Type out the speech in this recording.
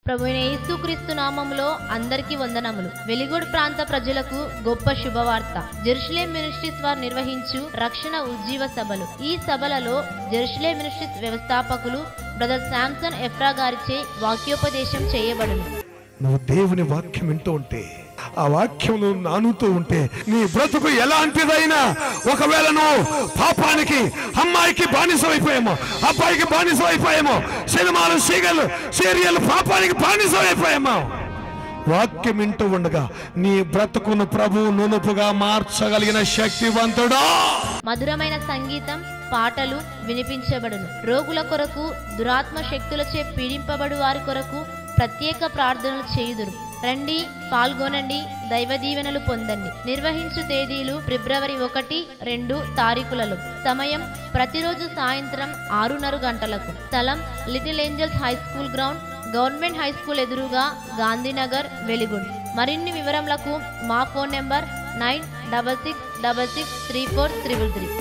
ప్రభువైన యేసుక్రీస్తు నామములో అందరికీ వందనములు. వెలిగొండ ప్రాంత ప్రజలకు గొప్ప శుభవార్త. జెరూసలేం మినిస్ట్రీస్ వారు నిర్వహించు రక్షణ ఉజ్జీవ సభలు. ఈ సభలలో జెరూసలేం మినిస్ట్రీస్ వ్యవస్థాపకులు బ్రదర్ శాంసన్ ఎఫ్రా గారిచే వాక్యోపదేశం చేయబడును. నువ్వు దేవుని వాక్యం వింటూ ఉంటే, ఆ వాక్యం నువ్వు నానుతూ ఉంటే నీ బ్రతుకు ఎలాంటిదైనా, ఒకవేళ నువ్వు పాపానికి అమ్మాయికి బానిసం అయిపోయామో, అబ్బాయికి బానిసం అయిపోయామో, సినిమాలు సీరియల్ పాపానికి బానిసం అయిపోయామో, వాక్యం వింటూ ఉండగా నీ బ్రతుకును ప్రభువు నునుపుగా మార్చగలిగిన శక్తివంతుడా. మధురమైన సంగీతం, పాటలు వినిపించబడును. రోగుల కొరకు, దురాత్మ శక్తులచే పీడింపబడు వారి కొరకు ప్రత్యేక ప్రార్థనలు చేయుదురు. రండి, పాల్గొనండి, దైవ దీవెనలు పొందండి. నిర్వహించు తేదీలు ఫిబ్రవరి 1, 2 తారీఖులలో. సమయం ప్రతిరోజు సాయంత్రం 6:30 గంటలకు. స్థలం little angels high school ground, government high school ఎదురుగా, గాంధీనగర్, వెలిగొండ. మరిన్ని వివరములకు మా ఫోన్ నెంబర్ 9666634333.